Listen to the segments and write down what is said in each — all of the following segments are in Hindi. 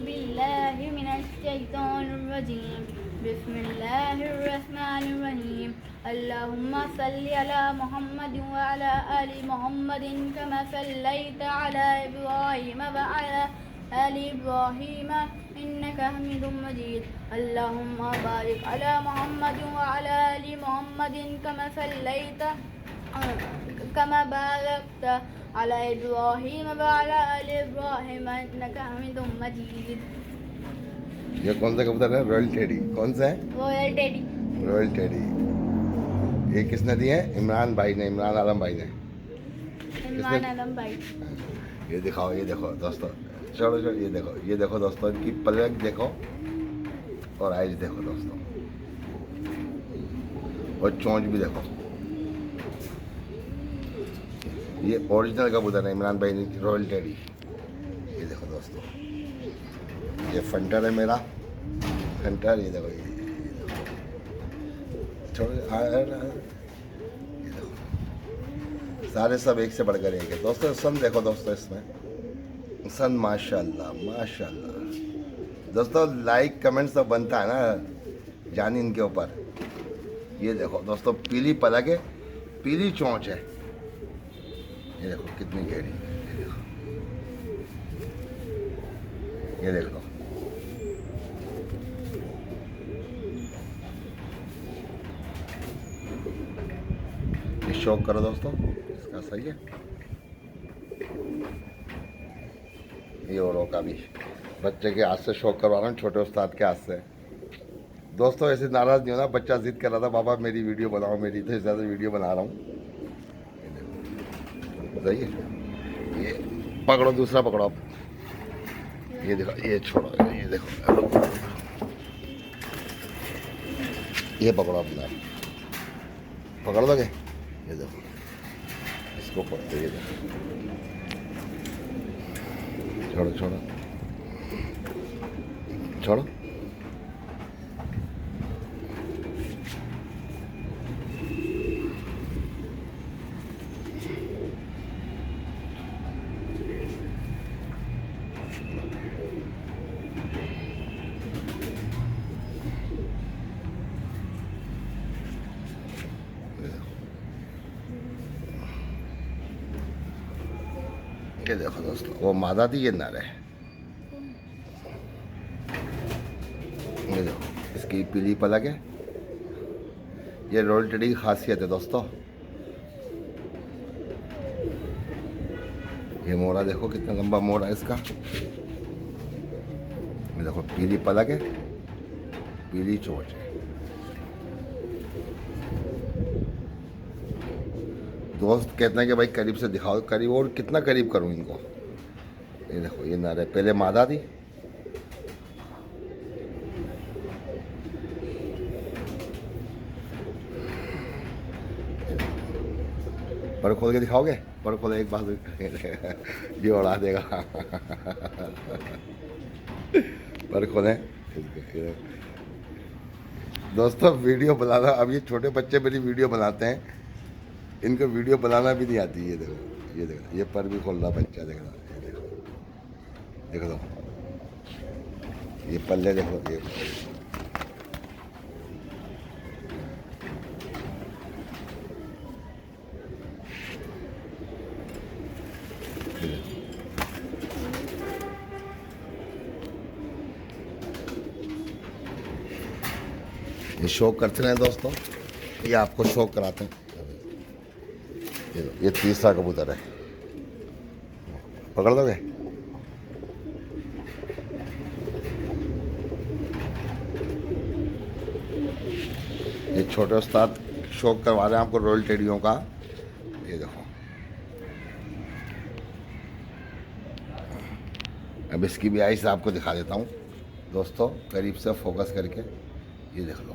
बिल्लाहि मिनश शैतानिर रजीम बिस्मिल्लाहिर रहमानिर रहीम अल्लाहुम्मा सल्लि अला मुहम्मद व अला आलि मुहम्मदिन कमा सल्लैता अला इब्राहीम व अला आलि इब्राहीम इन्नका हमीदुम मजीद अल्लाहुम्मा बारिक अला मुहम्मद व अला आलि मुहम्मदिन कमा सल्लैता कमा बारकता अला इब्राहीम व अला आलि इब्राहीम इन्नका हमीदुम मजीद। ये कौन सा कबूतर है? Royal teddy. कौन सा है? Royal teddy. Royal teddy. ये किसने दिए हैं? इमरान भाई ने, इमरान आलम भाई ने। इमरान आलम भाई। ये दिखाओ, ये देखो दोस्तों, चलो चलो, ये देखो दोस्तों, इनकी पलक देखो और आइज देखो दोस्तों, और चोंच भी देखो। ये ओरिजिनल कबूतर है इमरान भाई ने, रॉयल टेडी। ये देखो दोस्तों, ये फंटर है मेरा, फंटर। ये देखो, ये देखो, सारे सब एक से बढ़कर एक है दोस्तों। सन देखो दोस्तों, इसमें सन माशाल्लाह माशाल्लाह। दोस्तों लाइक कमेंट सब बनता है ना जानी इनके ऊपर। ये देखो दोस्तों, पीली पलक है, पीली चोंच है। ये देखो कितनी गहरी है, ये देखो। ये शौक करो दोस्तों इसका, सही है। ये औरों का भी बच्चे के हाथ से शौक करवा रहा हूँ, छोटे उस्ताद के हाथ से। दोस्तों ऐसे नाराज़ नहीं होना, बच्चा जिद कर रहा था पापा मेरी वीडियो बनाओ मेरी, तो ज़्यादा वीडियो बना रहा हूँ। सही है। ये पकड़ो, दूसरा पकड़ो आप। ये देखो, ये छोड़ो, ये देखो, ये पकड़ो अपना, पकड़ दोगे? ये देखो, इसको पकड़ो, ये देखो, छोड़ो छोड़ो छोड़ो। ये देखो दोस्तों, वो मादा थी, ये नर है। ये देखो, इसकी पीली पलक है। ये रॉयल टेडी की खासियत है दोस्तों। ये मोरा देखो कितना लंबा मोरा है इसका। ये देखो, पीली पलक है, पीली चोंच है। दोस्त कहते हैं कि भाई करीब से दिखाओ, करीब और कितना करीब करूं इनको। ये देखो, ये नर है, पहले मादा थी। पर खोल के दिखाओगे? पर खोल एक बार ये उड़ा देगा। पर खोलें दोस्तों, वीडियो बनाना, अब ये छोटे बच्चे मेरी वीडियो बनाते हैं, इनको वीडियो बनाना भी नहीं आती। ये देखो, ये देखो, ये पर भी खोल रहा बच्चा, देख रहा, ये देखो, देखो तो, ये पल्ले देखो, ये ये शौक करते हैं दोस्तों, ये आपको शौक कराते हैं। ये तीसरा कबूतर है, पकड़ दोगे? ये छोटे उस्ताद शौक करवा रहे हैं आपको रॉयल टेडियों का। ये देखो, अब इसकी भी आइस आपको दिखा देता हूँ दोस्तों, करीब से फोकस करके। ये देख लो,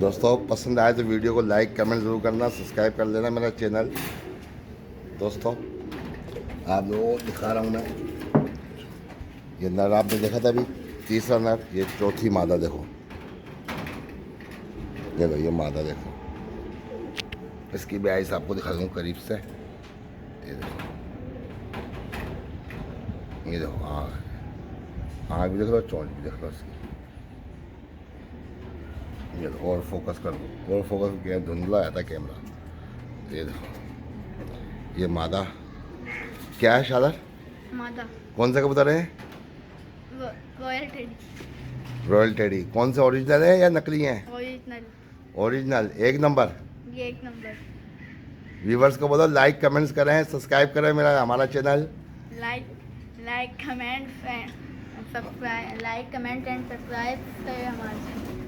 दोस्तों पसंद आए तो वीडियो को लाइक कमेंट ज़रूर करना, सब्सक्राइब कर लेना मेरा चैनल। दोस्तों आप लोगों को दिखा रहा हूँ मैं, ये नर आपने देखा था अभी, तीसरा नर, ये चौथी मादा देखो, देखो ये मादा देखो। इसकी भी आइस आपको दिखा दूँ करीब से, ये देखो, ये देखो आँख भी देख लो, चोंच भी देख लो इसकी। ये और फोकस कर दो, और फोकस किया, धुंधला आया था कैमरा। ये देखो ये मादा क्या है शादर? मादा। कौन सा कबूतर है? Royal teddy. Royal teddy. कौन से ओरिजिनल है या नकली हैं? ओरिजिनल। ओरिजिनल एक नंबर। ये एक नंबर। व्यूवर्स को बोलो लाइक कमेंट्स करें, सब्सक्राइब करें मेरा हमारा channel. Like comment subscribe, like comment and subscribe करें हमारे चैनल।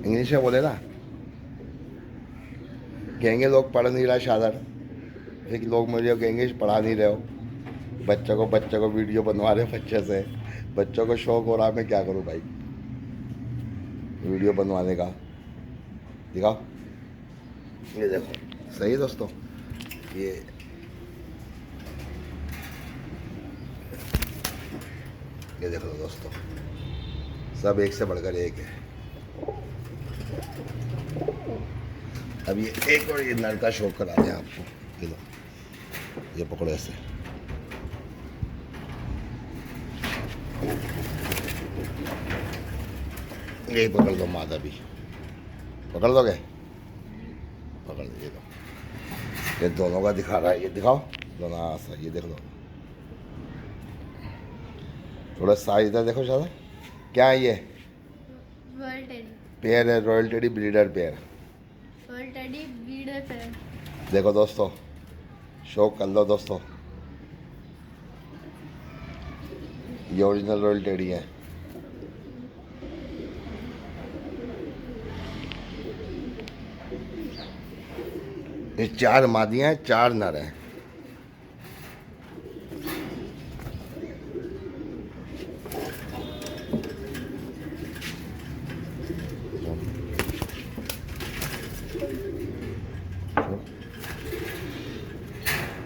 इंग्लिश में बोले ना, कहेंगे लोग पढ़ नहीं रहा शादर, फिर लोग मुझे कहेंगे पढ़ा नहीं रहे हो, बच्चों को वीडियो बनवा रहे हो बच्चे से। बच्चों को शौक हो रहा, मैं क्या करूं भाई, वीडियो बनवाने का। दिखाओ, ये देखो, सही है दोस्तों। ये देख लो दोस्तों, सब एक से बढ़कर एक है। अब ये एक और ये नर का शौक करा दें आपको, ये लो, ये पकड़ो ऐसे, यही पकड़ दो, मादा भी पकड़ दोगे, पकड़ दो, ये दो, ये दोनों का दिखा रहा है, ये दिखाओ दोनों, हाँ ये देख लो, थोड़ा साइज इधर देखो शायद, क्या है ये? रॉयल टेडी पेयर है, royal teddy breeder pair. Royal teddy breeder pair. देखो दोस्तों, शौक कर लो दोस्तों, ये ओरिजिनल रॉयल टेडी है। ये 4 मादियाँ हैं, 4 नर हैं।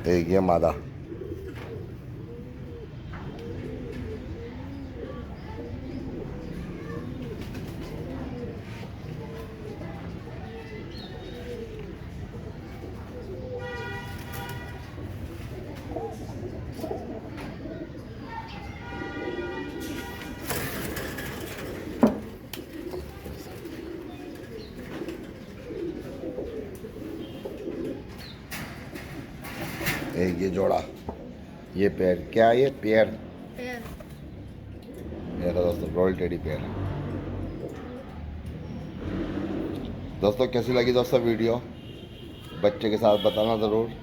एक ये मादा, एक ये जोड़ा, ये पेयर, क्या है ये? पेयर। देखो दोस्तों, रॉयल टेडी पेयर। दोस्तों कैसी लगी दोस्तों वीडियो, बच्चे के साथ बताना ज़रूर।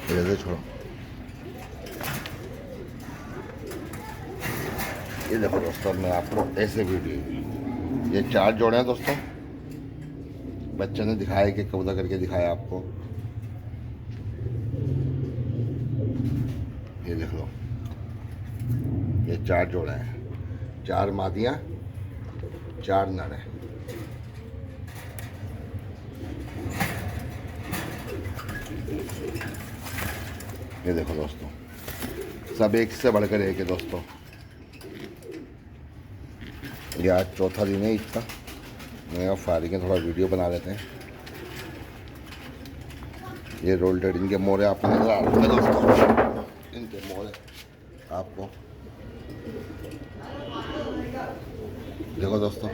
जैसे छोड़ो, ये देखो दोस्तों, मैं आपको ऐसे वीडियो, ये 4 जोड़े हैं दोस्तों, बच्चे ने दिखाया कि कबूतर करके दिखाया आपको। ये देख लो, ये 4 जोड़े हैं, 4 मादियाँ, 4 नर हैं। ये देखो दोस्तों, सब एक से बढ़कर एक है दोस्तों। ये आज चौथा दिन है इसका, मैं फारिग थोड़ा वीडियो बना लेते हैं। ये रोल टेडी के मोरे आपको नजर आ रहे हैं दोस्तों, इनके मोरे आपको देखो दोस्तों,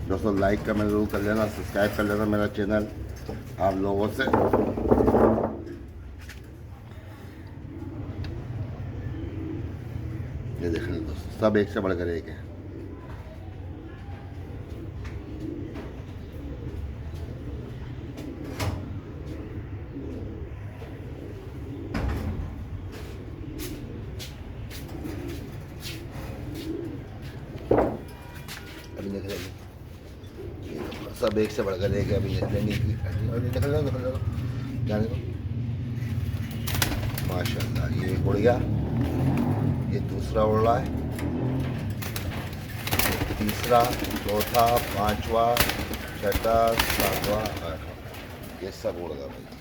दोस्तों लाइक कमेंट जरूर कर लेना, सब्सक्राइब कर लेना मेरा चैनल। आप लोगों से ये देख लें दोस्तों, सब एक से बढ़कर एक है। दिख रही है। ये देखो, सब एक से बढ़कर एक है। अभी निकल जाओ जाने दो। माशाल्लाह, ये एक उड़ गया, ये दूसरा उड़ रहा है, तीसरा, चौथा, पांचवा, छठा, सातवां, आठवां, ये सब उड़ गया भाई।